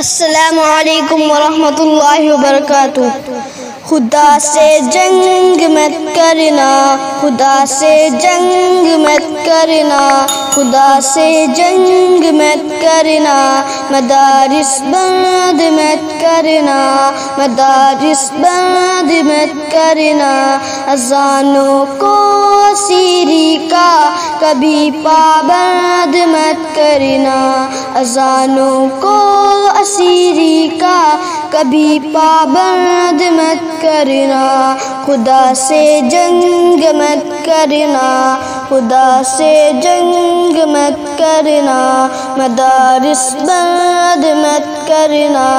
السلام علیکم ورحمۃ اللہ وبرکاتہ۔ خدا سے جنگ مت کرنا، خدا سے جنگ مت کرنا، خدا سے جنگ مت کرنا، مدارس بند مت کرنا، مدارس بند مت کرنا، اذانوں کو اسیری کا کبھی پابند مت کرنا، اذانوں کو اسیری کا کبھی پابند مت کرنا، خدا سے جنگ مت کرنا، خدا سے جنگ مت کرنا، مدارس بند مت کرنا،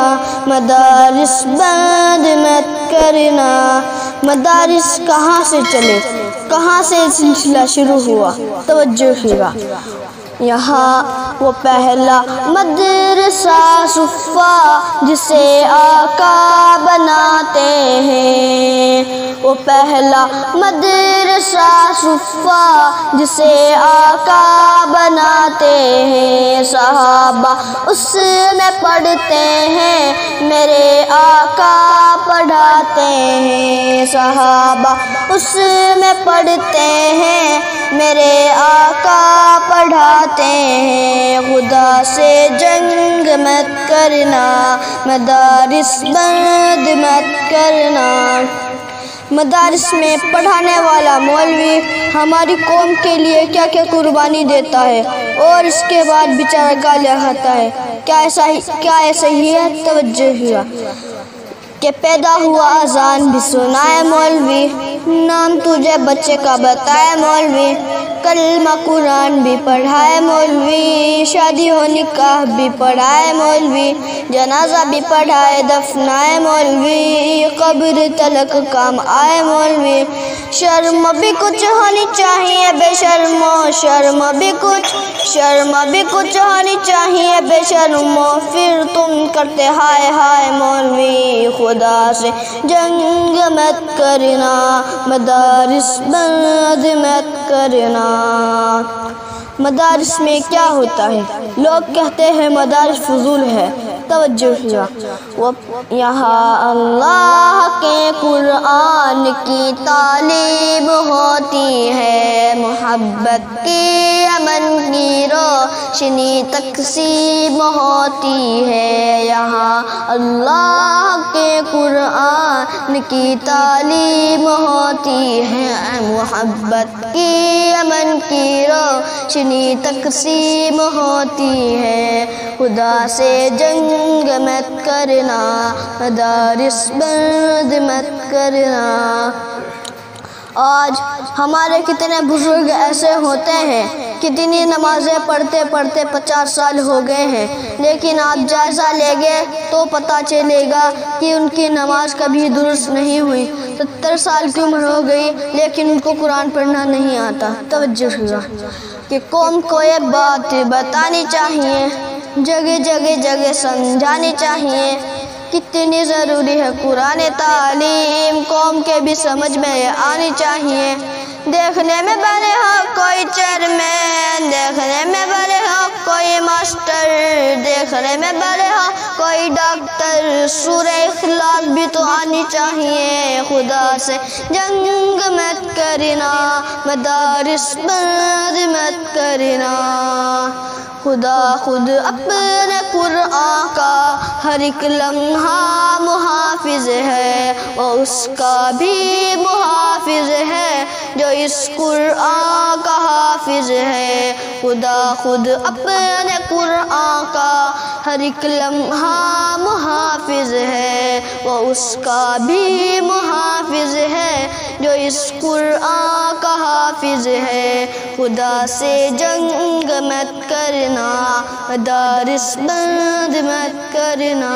مدارس بند مت کرنا۔ مدارس کہاں سے چلے، کہاں سے سلسلہ شروع ہوا؟ توجہ کیجیے۔ یہاں وہ پہلا مدرسہ صفا جسے آقا بناتے ہیں، وہ پہلا مدرسہ صفا جسے آقا بناتے ہیں، صحابہ اس میں پڑھتے ہیں، میرے آقا پڑھاتے ہیں، صحابہ اس میں پڑھتے ہیں، میرے آقا پڑھاتے ہیں، خدا سے جنگ مت کرنا، مدارس بند مت کرنا۔ مدارس میں پڑھانے والا مولوی ہماری قوم کے لیے کیا کیا قربانی دیتا ہے اور اس کے بعد بیچارہ گالیاں کھاتا ہے، کیا ایسا ہی ہے؟ توجہ کیا کہ پیدا ہوا اذان بھی سنائے مولوی، نام تجھے بچے کا بتائے مولوی، کلمہ قرآن بھی پڑھائے مولوی، شادی ہو نکاح بھی پڑھائے مولوی، جنازہ بھی پڑھائے دفنائے مولوی، قبر تلک کام آئے مولوی، شرم بھی کچھ ہونی چاہیے بے شرمو، شرم بھی کچھ ہونی چاہیے بے شرمو، پھر تم کرتے ہائے ہائے مولوی، خدا سے جنگ مت کرنا، مدارس بند مت کرنا۔ مدارس میں کیا ہوتا ہے؟ لوگ کہتے ہیں مدارس فضول ہے، توجہ کیا۔ یہاں اللہ کے قرآن کی تعلیم ہوتی ہے، محبت کی امن کی روشنی تقسیم ہوتی ہے، یہاں اللہ کے قرآن کی تعلیم ہوتی ہے، محبت کی امن کی روشنی تقسیم ہوتی ہے، خدا سے جنگ مت کرنا، مدارس بند مت کرنا۔ آج ہمارے کتنے بزرگ ایسے ہوتے ہیں، کتنی نمازیں پڑھتے پڑھتے 50 سال ہو گئے ہیں، لیکن آپ جائزہ لیں گے تو پتہ چلے گا کہ ان کی نماز کبھی درست نہیں ہوئی، 70 سال کی عمر ہو گئی لیکن ان کو قرآن پڑھنا نہیں آتا۔ توجہ کہ قوم کو یہ بات بتانی چاہیے، جگہ سمجھانی چاہیے، کتنی ضروری ہے قرآن تعلیم، قوم کے بھی سمجھ میں آنی چاہیے۔ دیکھنے میں بڑے ہو کوئی چیئرمین، دیکھنے میں بڑے ہو کوئی ماسٹر، دیکھنے میں بڑے ہو کوئی ڈاکٹر، سورہ اخلاص بھی تو آنی چاہیے، خدا سے جنگ مت کرنا، مدارس بند مت کرنا۔ خدا خود اپنے قرآن کا ہر ایک لمحہ محافظ ہے، اور اس کا بھی محافظ ہے جو اس قرآن کا حافظ ہے، خدا خود اپنے قرآن کا ہر ایک لمحہ محافظ ہے، وہ اس کا بھی محافظ ہے جو اس قرآن کا حافظ ہے، خدا سے جنگ مت کرنا، مدارس بند مت کرنا۔